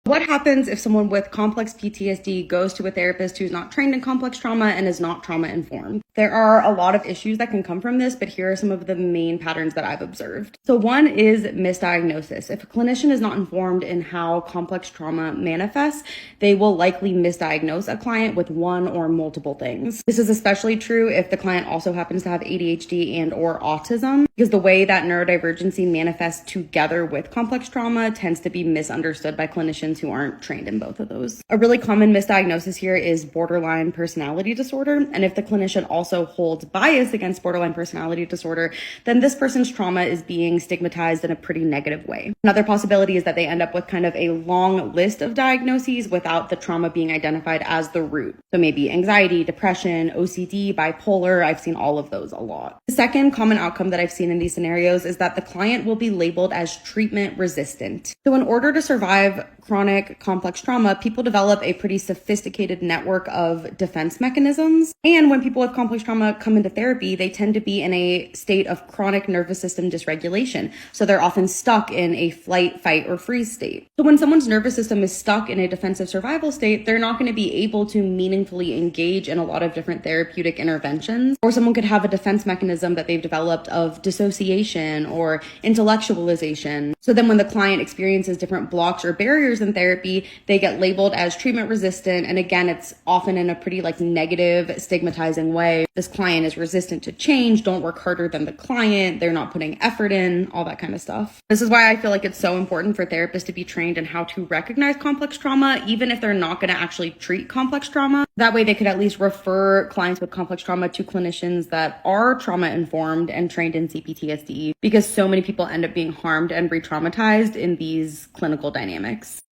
What happens if someone with complex PTSD goes to a therapist who's not trained in complex trauma and is not trauma informed? There are a lot of issues that can come from this, but here are some of the main patterns that I've observed. So one is misdiagnosis. If a clinician is not informed in how complex trauma manifests, they will likely misdiagnose a client with one or multiple things. This is especially true if the client also happens to have ADHD and or autism, because the way that neurodivergency manifests together with complex trauma tends to be misunderstood by clinicians who aren't trained in both of those. A really common misdiagnosis here is borderline personality disorder. And if the clinician also holds bias against borderline personality disorder, then this person's trauma is being stigmatized in a pretty negative way. Another possibility is that they end up with kind of a long list of diagnoses without the trauma being identified as the root. So maybe anxiety, depression, OCD, bipolar. I've seen all of those a lot. The second common outcome that I've seen in these scenarios is that the client will be labeled as treatment resistant. So in order to survive chronic complex trauma, people develop a pretty sophisticated network of defense mechanisms. And when people with complex trauma come into therapy, they tend to be in a state of chronic nervous system dysregulation. So they're often stuck in a flight, fight, or freeze state. So when someone's nervous system is stuck in a defensive survival state, they're not going to be able to meaningfully engage in a lot of different therapeutic interventions. Or someone could have a defense mechanism that they've developed of dissociation or intellectualization. So then when the client experiences different blocks or barriers in therapy, they get labeled as treatment resistant. And again, it's often in a pretty negative, stigmatizing way. This client is resistant to change, don't work harder than the client, they're not putting effort in, all that kind of stuff. This is why I feel like it's so important for therapists to be trained in how to recognize complex trauma, even if they're not going to actually treat complex trauma. That way they could at least refer clients with complex trauma to clinicians that are trauma informed and trained in CPTSD, because so many people end up being harmed and re-traumatized in these clinical dynamics.